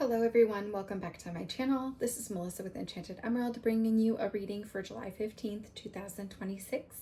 Hello everyone, welcome back to my channel. This is Melissa with Enchanted Emerald bringing you a reading for July 15th, 2026.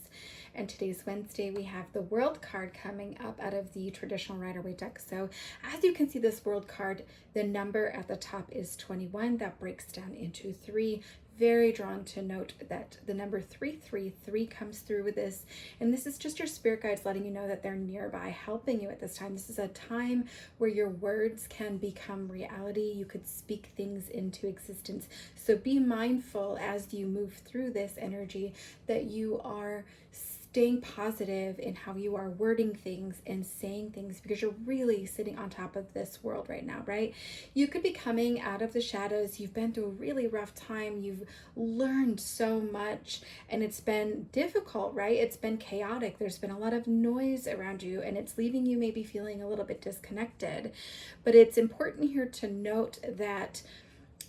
And today's Wednesday, we have the World card coming up out of the traditional Rider-Waite deck. So as you can see this World card, the number at the top is 21. That breaks down into 3. Very drawn to note that the number 333 comes through with this, and this is just your spirit guides letting you know that they're nearby, helping you at this time. This is a time where your words can become reality. You could speak things into existence. So be mindful as you move through this energy that you are staying positive in how you are wording things and saying things, because you're really sitting on top of this world right now, right? You could be coming out of the shadows. You've been through a really rough time. You've learned so much and it's been difficult, right? It's been chaotic. There's been a lot of noise around you and it's leaving you maybe feeling a little bit disconnected. But it's important here to note that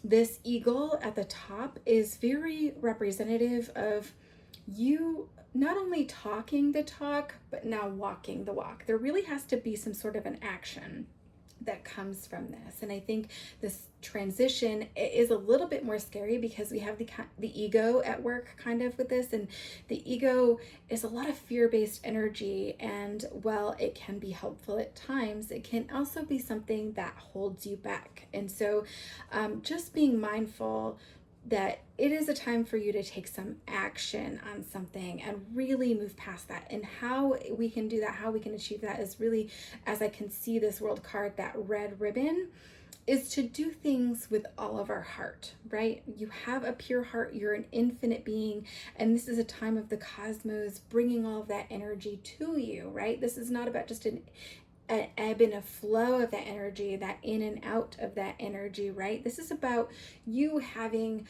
this eagle at the top is very representative of you not only talking the talk, but now walking the walk. There really has to be some sort of an action that comes from this. And I think this transition is a little bit more scary because we have the ego at work kind of with this, and the ego is a lot of fear-based energy, and while it can be helpful at times, it can also be something that holds you back. And so just being mindful that it is a time for you to take some action on something and really move past that. And how we can do that, how we can achieve that is really, as I can see this world card, that red ribbon, is to do things with all of our heart, right? You have a pure heart, you're an infinite being, and this is a time of the cosmos bringing all of that energy to you, right? This is not about just an ebb and a flow of that energy, that in and out of that energy, right? This is about you having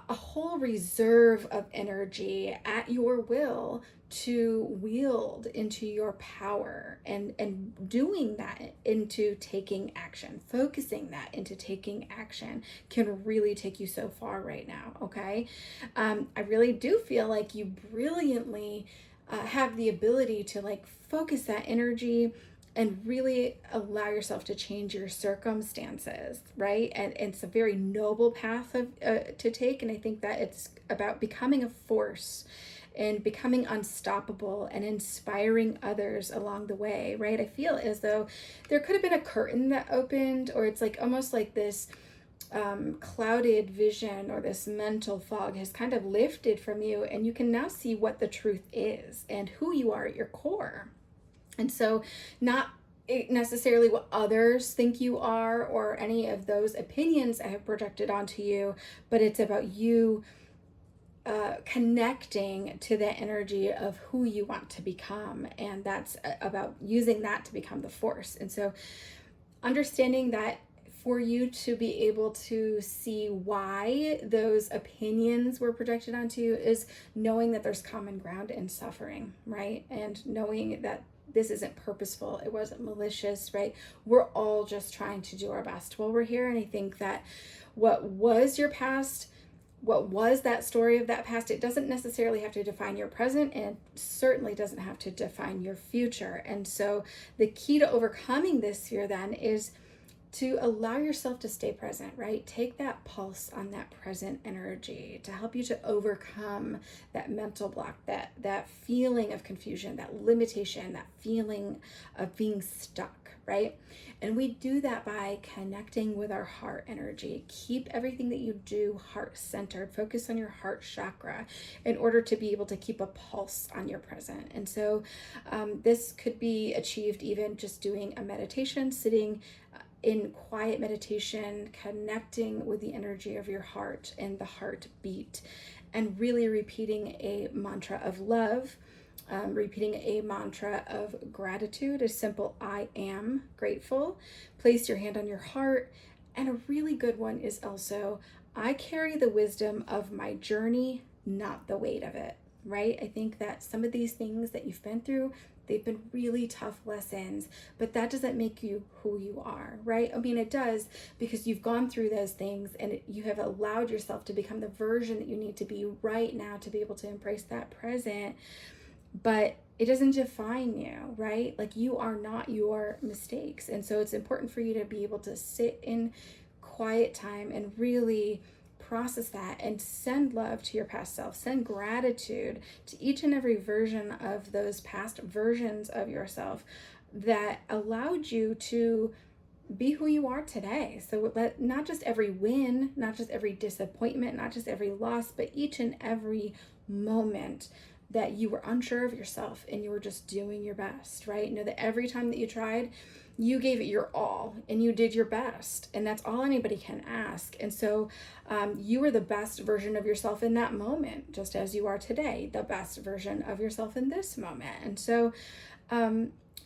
a whole reserve of energy at your will to wield into your power, and doing that into taking action, focusing that into taking action can really take you so far right now, okay? I really do feel like you brilliantly have the ability to focus that energy and really allow yourself to change your circumstances, right? And it's a very noble path to take. And I think that it's about becoming a force and becoming unstoppable and inspiring others along the way, right? I feel as though there could have been a curtain that opened, or it's almost like this clouded vision or this mental fog has kind of lifted from you, and you can now see what the truth is and who you are at your core. And so not necessarily what others think you are or any of those opinions I have projected onto you, but it's about you connecting to the energy of who you want to become. And that's about using that to become the force. And so understanding that for you to be able to see why those opinions were projected onto you is knowing that there's common ground in suffering, right? And knowing that this isn't purposeful, it wasn't malicious, right? We're all just trying to do our best while we're here. And I think that what was your past, what was that story of that past, it doesn't necessarily have to define your present, and it certainly doesn't have to define your future. And so the key to overcoming this fear then is to allow yourself to stay present, right? Take that pulse on that present energy to help you to overcome that mental block, that feeling of confusion, that limitation, that feeling of being stuck, right? And we do that by connecting with our heart energy. Keep everything that you do heart-centered. Focus on your heart chakra in order to be able to keep a pulse on your present. And so this could be achieved even just doing a meditation, sitting in quiet meditation, connecting with the energy of your heart and the heartbeat, and really repeating a mantra of love, repeating a mantra of gratitude, a simple I am grateful. Place your hand on your heart. And a really good one is also, I carry the wisdom of my journey, not the weight of it, right? I think that some of these things that you've been through, they've been really tough lessons, but that doesn't make you who you are, right? I mean, it does, because you've gone through those things and you have allowed yourself to become the version that you need to be right now to be able to embrace that present. but it doesn't define you, right? Like, you are not your mistakes. And so it's important for you to be able to sit in quiet time and really process that and send love to your past self, send gratitude to each and every version of those past versions of yourself that allowed you to be who you are today. So let not just every win, not just every disappointment, not just every loss, but each and every moment that you were unsure of yourself and you were just doing your best, right? Know that every time that you tried, you gave it your all and you did your best, and that's all anybody can ask. And so you were the best version of yourself in that moment, just as you are today the best version of yourself in this moment. And so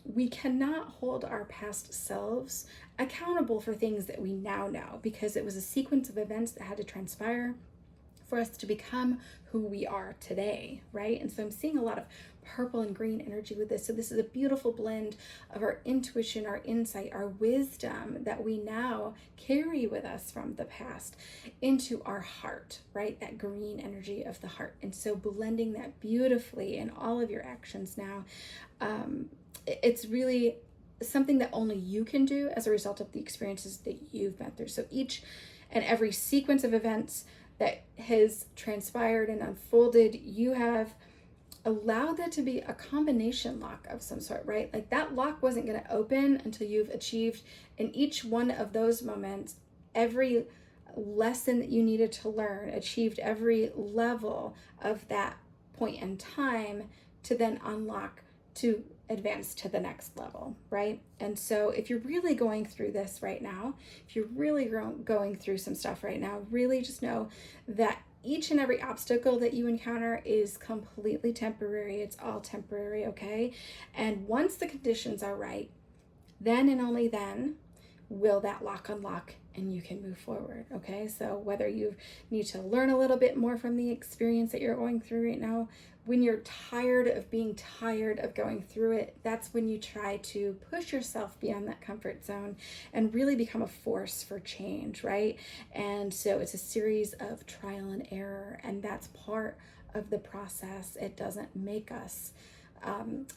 we cannot hold our past selves accountable for things that we now know, because it was a sequence of events that had to transpire for us to become who we are today, right? And so I'm seeing a lot of purple and green energy with this. So this is a beautiful blend of our intuition, our insight, our wisdom that we now carry with us from the past into our heart, right? That green energy of the heart. And so blending that beautifully in all of your actions now, it's really something that only you can do as a result of the experiences that you've been through. So each and every sequence of events that has transpired and unfolded, you have allowed that to be a combination lock of some sort, right? Like, that lock wasn't going to open until you've achieved in each one of those moments every lesson that you needed to learn, achieved every level of that point in time to then unlock to advance to the next level, right? And so if you're really going through this right now, if you're really going through some stuff right now, really just know that each and every obstacle that you encounter is completely temporary. It's all temporary, okay? And once the conditions are right, then and only then will that lock unlock and you can move forward, okay? So whether you need to learn a little bit more from the experience that you're going through right now, when you're tired of being tired of going through it, that's when you try to push yourself beyond that comfort zone and really become a force for change, right? And so it's a series of trial and error, and that's part of the process. It doesn't make us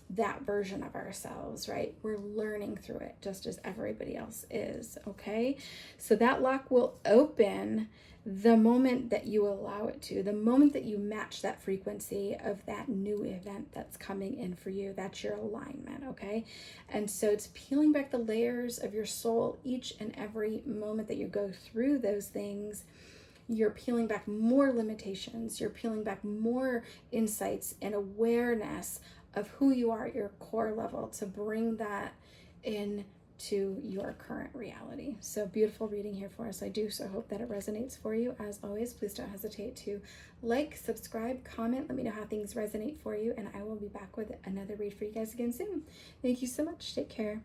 that version of ourselves, right? We're learning through it just as everybody else is, okay? So that lock will open the moment that you allow it to, the moment that you match that frequency of that new event that's coming in for you. That's your alignment, okay? And so it's peeling back the layers of your soul each and every moment that you go through those things. You're peeling back more limitations, you're peeling back more insights and awareness of who you are at your core level to bring that in to your current reality. So beautiful reading here for us. I do so hope that it resonates for you. As always, please don't hesitate to like, subscribe, comment, let me know how things resonate for you, and I will be back with another read for you guys again soon. Thank you so much. Take care.